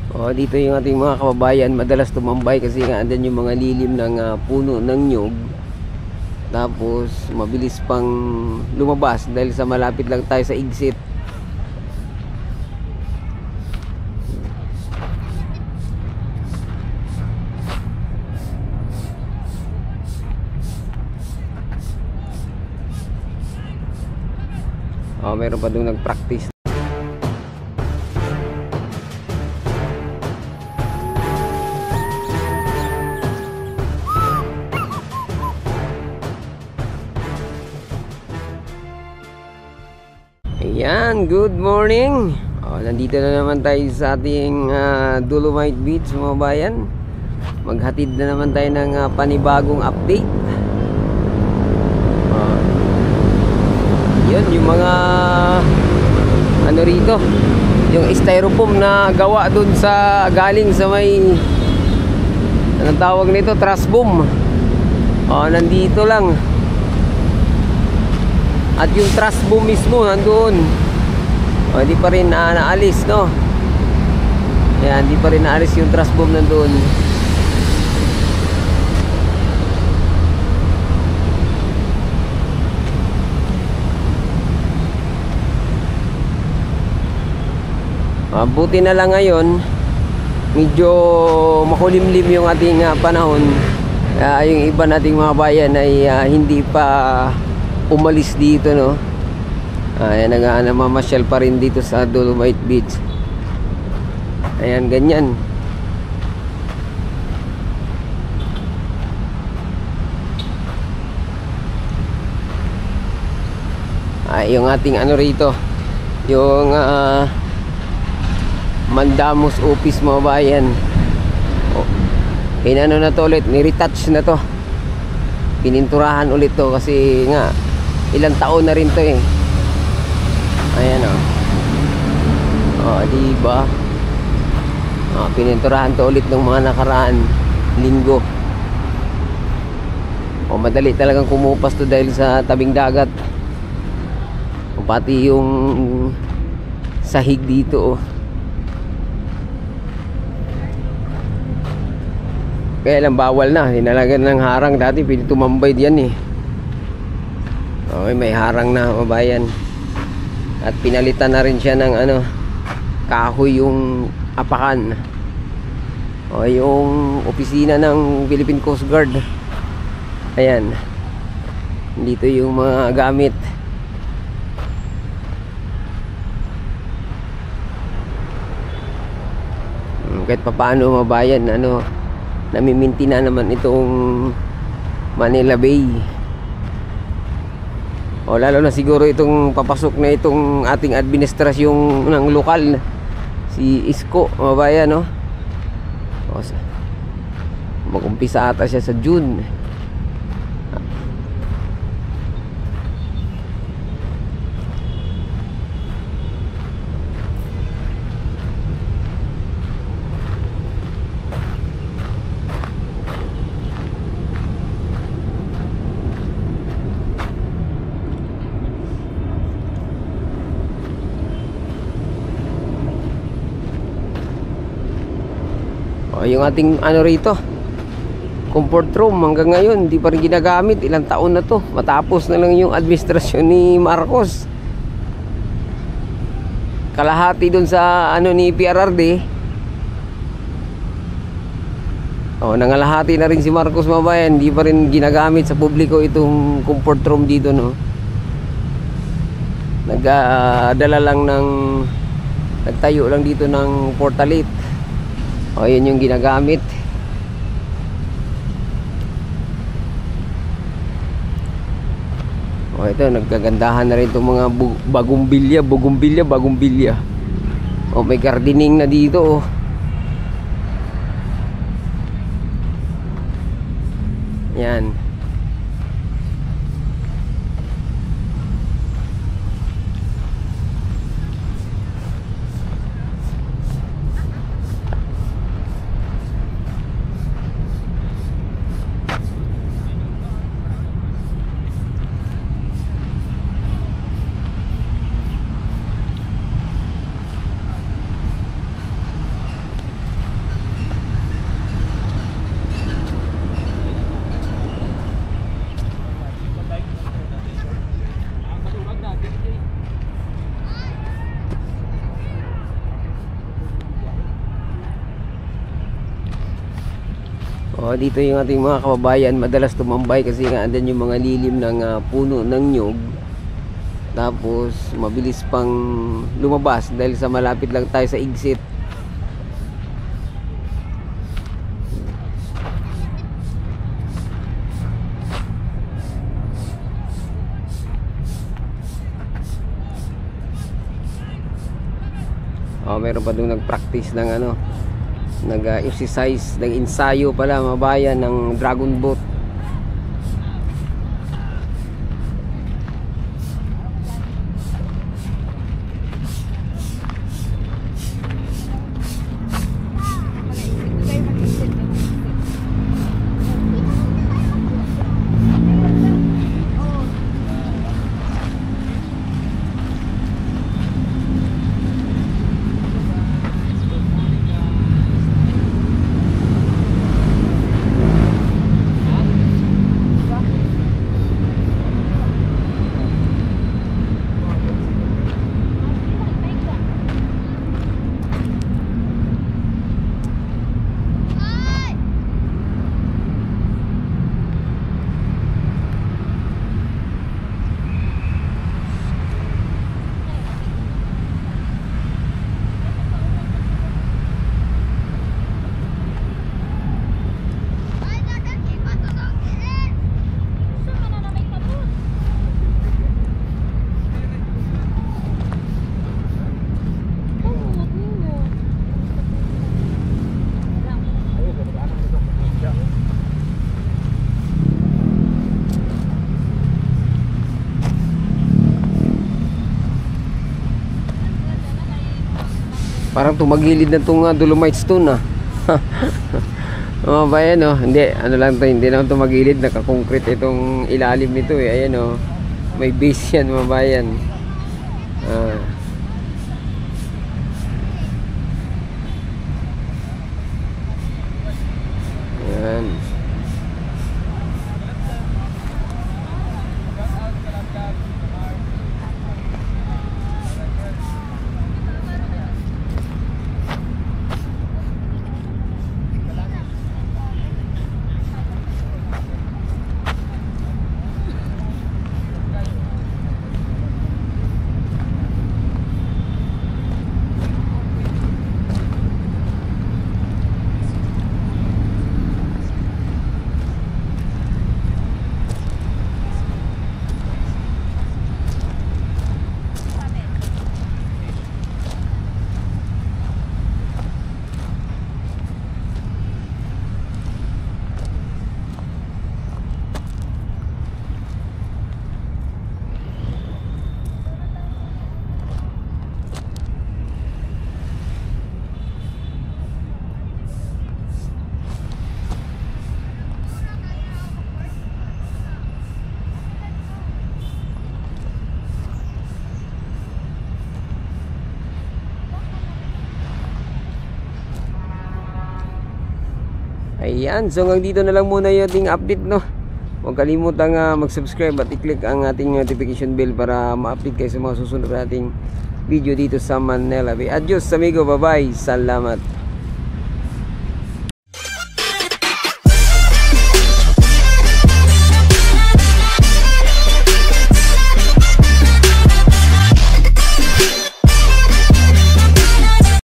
O, dito yung ating mga kababayan madalas tumambay kasi nga andyan yung mga lilim ng puno ng nyug. Tapos mabilis pang lumabas dahil sa malapit lang tayo sa exit. O, meron pa doon nag-practice. Ayan, good morning. Nandito na naman tayo sa ating Dolomite Beach, mga bayan. Maghatid na naman tayo ng panibagong update. Yun, yung mga ano rito, yung styrofoam na gawa dun sa galing sa may anong tawag nito, trash boom. Nandito lang. At yung trash boom mismo nandoon. Hindi pa rin naalis, no? Ayan, hindi pa rin naalis yung trash boom nandoon. Buti na lang ngayon medyo makulimlim yung ating panahon. Yung iba nating mga bayan ay hindi pa umalis dito, no? Ayan, namamasyal pa rin dito sa Dolomite Beach. Ayan, ganyan. Yung ating ano rito, yung Mandamus Office, mga bayan. Inano na to ulit, ni-retouch na to. Pininturahan ulit to kasi nga ilang taon na rin to eh. Ayan diba? Pininturahan to ulit ng mga nakaraan linggo. Madali talagang kumupas to dahil sa tabing dagat. Pati yung sahig dito Kaya lang bawal na, hinalagan ng harang. Dati pwede tumambay diyan eh. Okay, may harang na, mabayan. At pinalitan na rin siya ng kahoy yung apakan. Yung opisina ng Philippine Coast Guard. Ayan. Dito yung mga gamit. Kahit papaano, mabayan, namiminti na naman itong Manila Bay. Lalo na siguro itong papasok na itong ating administrasyong ng lokal, si Isko, mabayan, no? Mag-umpisa ata siya sa June. Yung ating rito, comfort room, hanggang ngayon hindi pa rin ginagamit. Ilang taon na to, matapos na lang yung administrasyon ni Marcos. Kalahati dun sa ni PRRD. Nangalahati na rin si Marcos, mabayan. Hindi pa rin ginagamit sa publiko itong comfort room dito, no? Nagdala lang nagtayo lang dito ng portalit. Yun yung ginagamit. Ito, nagkagandahan na rin itong mga bagumbilya. May gardening na dito, Yan. Dito yung ating mga kababayan madalas tumambay kasi nga andyan yung mga lilim ng puno ng nyug. Tapos mabilis pang lumabas dahil sa malapit lang tayo sa exit. Meron pa doon nag-practice ng nag-exercise, nag-ensayo pala mga bayan ng dragon boat. Parang tumagilid na itong Dolomite Stone mga bayan hindi, lang to, hindi naman tumagilid, naka-concrete itong ilalim nito ayan may base yan mga bayan. Ayan. Ayan, so hanggang dito na lang muna yung ating update Huwag kalimutang mag-subscribe at i-click ang ating notification bell para ma-update kayo sa mga susunod nating video dito sa Manila Bay. Adios amigo, bye bye, salamat.